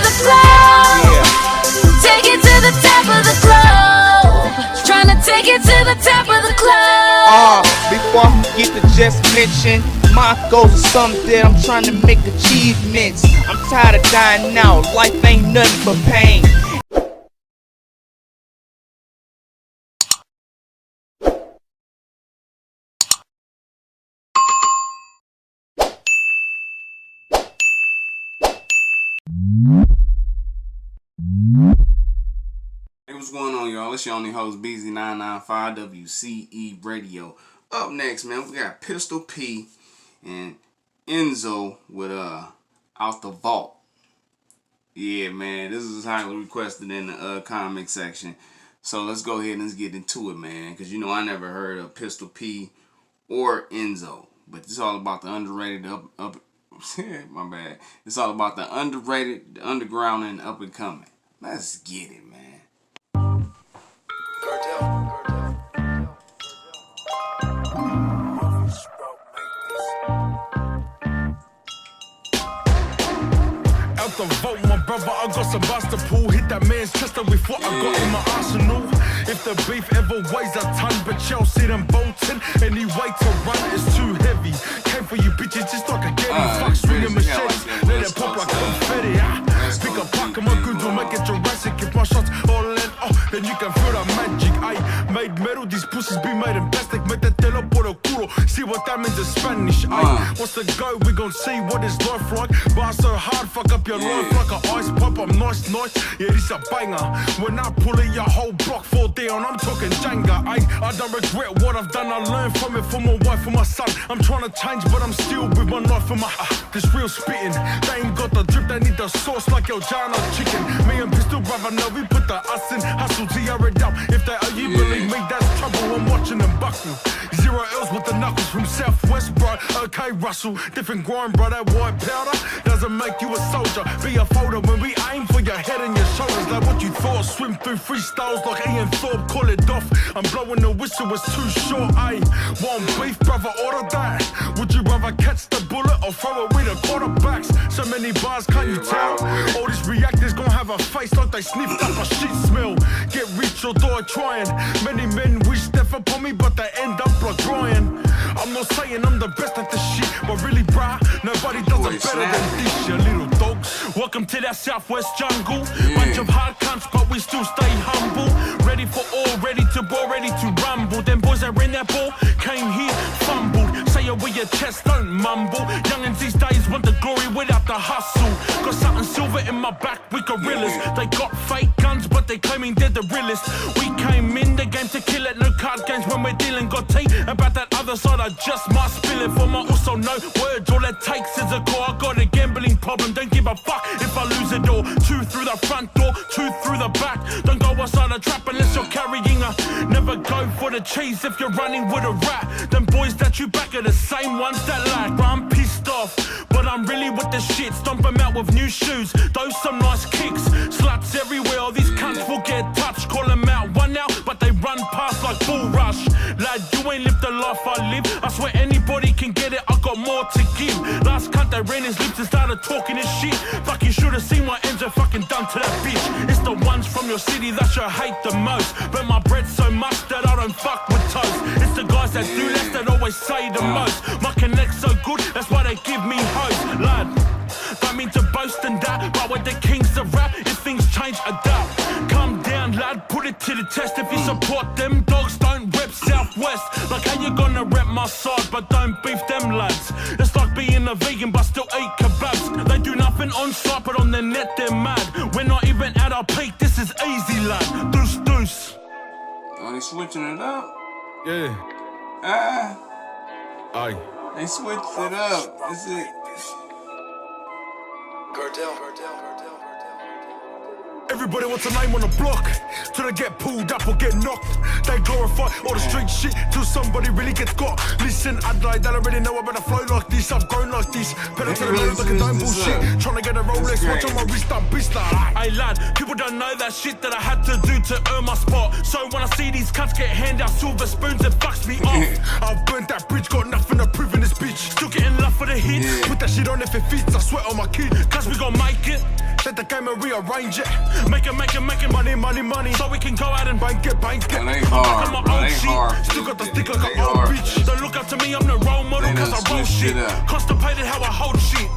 the globe. Take it to the top of the globe. Trying to take it to the top of the globe. Before I forget to just mention, my goals are something that I'm trying to make achievements. I'm tired of dying out, life ain't nothing but pain. Hey, what's going on, y'all? It's your only host, BZ995 WCE Radio. Up next, man, we got Pistol P and Enzo with Out the Vault. Yeah, man, this is highly requested in the comment section. So let's go ahead and let's get into it, man. Because you know I never heard of Pistol P or Enzo, but it's all about the underrated my bad. It's all about the underrated, the underground, and up and coming. Let's get it, man. Out the vault, my brother, I got some bust to pull. Hit that man's chest and we thought I got in my arsenal. If the beef ever weighs a ton, but Chelsea and Bolton, any way to run is too heavy. Came for you bitches just like a getty. Fuck swinging machetes, let it pop like confetti. Pick a pack of my goods, will make it Jurassic. If my shots all in, then you can feel the magic. I made metal, these pussies be made in plastic. Make the telo por el culo, see what that means in Spanish. What's the go? We gon' see what is life like. Bar so hard, fuck up your life like an ice pop. I'm nice, yeah, this a banger. When I pull it, your whole block fall down. I'm talking Jenga, I don't regret what I've done. I learned from it for my wife and my son. I'm trying to change, but I'm still with my knife and my this real spitting. They ain't got the drip, they need the sauce like El Jano chicken. Me and Pistol brother, know we put the us in. Hustle to tear it up. If they owe you, believe me, that's trouble. I'm watching them buckle. 0 L's with the knuckles from Southwest, bro. Okay, Russell, different grind, bro. That white powder doesn't make you a soldier. Be a folder when we aim for your head and your shoulders. Like what you thought, swim through freestyles like Ian Thorpe, call it off. I'm blowing the whistle, it's too short, ayy. One beef, brother, order that. Would you rather catch the bullet or throw it with the quarterbacks? So many bars, can't you tell? All these reactors gon' have a face like they sniffed up a shit smell. Get rich or die trying. Many men wish death upon me, but they end up like crying. I'm not saying I'm the best at this shit, but really, bruh, nobody does it better than this, you little dogs. Welcome to that Southwest jungle. Bunch of hard cunts, but we still stay humble. Ready for all, ready to ball, ready to rumble. Them boys that ran that ball came here, fumbled. Say it with your chest, don't mumble. Youngins these days want the glory without the hustle. Got something silver in my back, we gorillas. They got fake guns, but they claiming they're the realest. We came in the game to kill it, no card games when we're dealing. Got tea about that other side, I just might spill it. For my also no words, all it takes is a call. I got a gambling problem, don't give a fuck if I lose it all. 2 through the front door, 2 through the back. Don't go outside the trap unless you're carrying a. Never go for the cheese if you're running with a rat. Them boys that you back are the same ones that lack. But I'm pissed off, but I'm really with the shit. Stomp them out with new shoes, those some nice kicks. Sluts everywhere, all these cunts will get touched. Call them out, one out, but they run past like bull rush. Lad, you ain't lived the life I live. I swear anybody can get it, I got more to give. Last cunt they ran his lips and started talking his shit. Fuck, you should've seen what Enzo fucking done to that bitch. It's the ones from your city that you hate the most. But my bread's so much that I don't fuck with toast. It's the guys that do less that always say the most. My connect's so good, that's why they give me hope. Lad, don't mean to boast and that, but with the kings of rap, if things change, adapt. Come down, lad, put it to the test. If you support them dogs, don't rep Southwest. Like how you gonna rep my side, but don't beef them lads. It's like being a vegan, but still eat kebabs. They do nothing on site, but on the net they're mad. We're not even at our peak, this is easy, lad. Deuce, deuce. Oh, they switching it up? Yeah. Aye. They switched it up. Is it? Cartel. Everybody wants a name on the block, till they get pulled up or get knocked. They glorify all the street shit till somebody really gets got. Listen, I'd like that, I already know about a flow like this. I've grown like this. Pedal to the metal like a dome bullshit. Trying to get a Rolex, watch on my wrist, I'm pissed like. Hey lad, people don't know that shit that I had to do to earn my spot. So when I see these cunts get handed out silver spoons, it fucks me off. I've burnt that bridge, got nothing to prove in this bitch. Still getting love for the hit. Put that shit on if it fits, I sweat on my kid. Cause we gon' make it. take the game and rearrange it. Making money, so we can go out and bank it. They hard, bro. They hard. Still got the stick like an old bitch. Don't look up to me, I'm the role model, cause I roll shit. Constipated how I hold shit.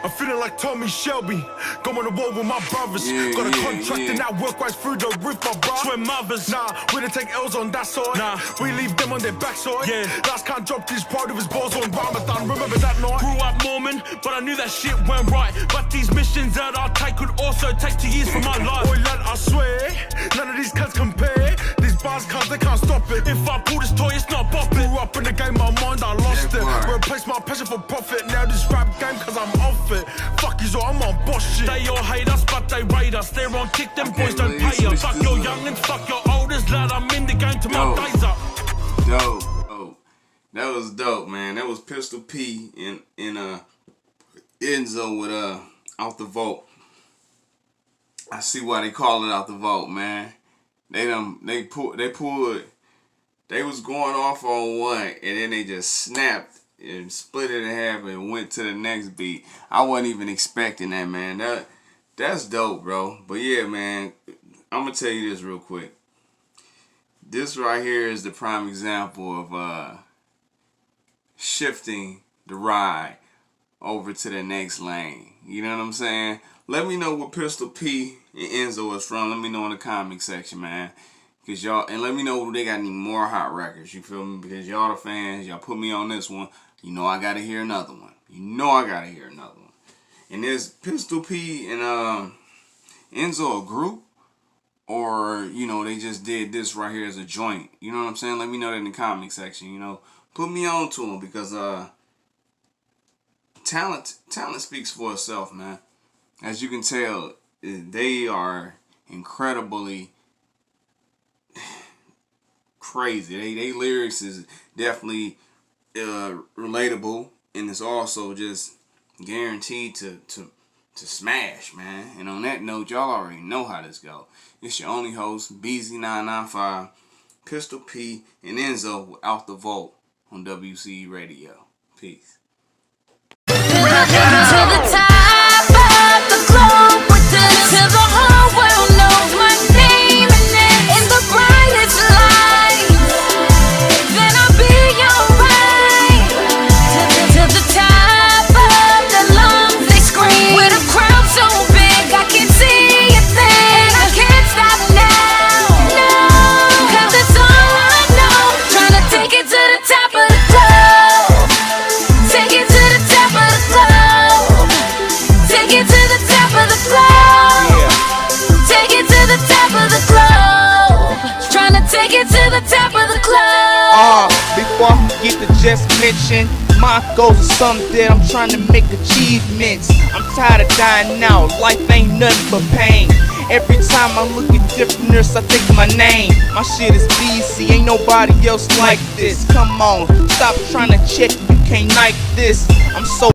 I'm feeling like Tommy Shelby, going to war with my brothers. Got a contract and that work right through the roof, my bro. Swear mothers, nah, we don't take L's on that side. Nah, we leave them on their backside. Yeah, last can't drop his pride of his balls on Ramadan. Remember that night? Grew up Mormon, but I knew that shit went right. But these missions that I take could also take 2 years from my life. Boy, lad, I swear, none of these cunts compare. These bars cunts, they can't stop it. If I pull this toy, it's not bopping. Grew up in the game, my mind, I lost it. Replace my passion for profit. Now this rap game, cause I'm off it. Fuck you, so I'm on boss shit. They all hate us, but they rate us. They're on kick, them boys don't pay us. Fuck your youngins, fuck your oldest, lad. I'm in the game to my days up. Dope. Oh, that was dope, man. That was Pistol P in Enzo with Out the Vault. I see why they call it Out the Vault, man. They was going off on one, and then they just snapped and split it in half and went to the next beat. I wasn't even expecting that, man. That's dope, bro. But yeah, man, I'm gonna tell you this real quick. This right here is the prime example of shifting the ride over to the next lane. You know what I'm saying? Let me know what Pistol P and Enzo is from. Let me know in the comment section, man. Cause y'all, and let me know if they got any more hot records. You feel me? Because y'all the fans, y'all put me on this one. You know I gotta hear another one. You know I gotta hear another one. And is Pistol P and Enzo a group, or you know they just did this right here as a joint? You know what I'm saying? Let me know that in the comment section. You know, put me on to them because talent speaks for itself, man. As you can tell, they are incredibly crazy. They lyrics is definitely relatable, and it's also just guaranteed to smash, man. And on that note, y'all already know how this go. It's your only host, BZ995, Pistol P, and Enzo with Out the Vault on WCE Radio. Peace. To the top of the globe, till the whole world knows my name, and then in the brightest light, then I'll be alright. To the top of the lungs they scream, with a crowd so big I can't see a thing, and I can't stop now, no, cause it's all I know. Trying to take it to the top of the globe, take it to the top of the globe, take it to the top of the globe, take it to the top of the globe, trying to take it to the top of the globe. Before I forget to just mention, my goals are something that I'm trying to make achievements. I'm tired of dying out, life ain't nothing but pain. Every time I look at different nurse, I think my name. My shit is BC, ain't nobody else like this. Come on, stop trying to check, you can't like this. I'm so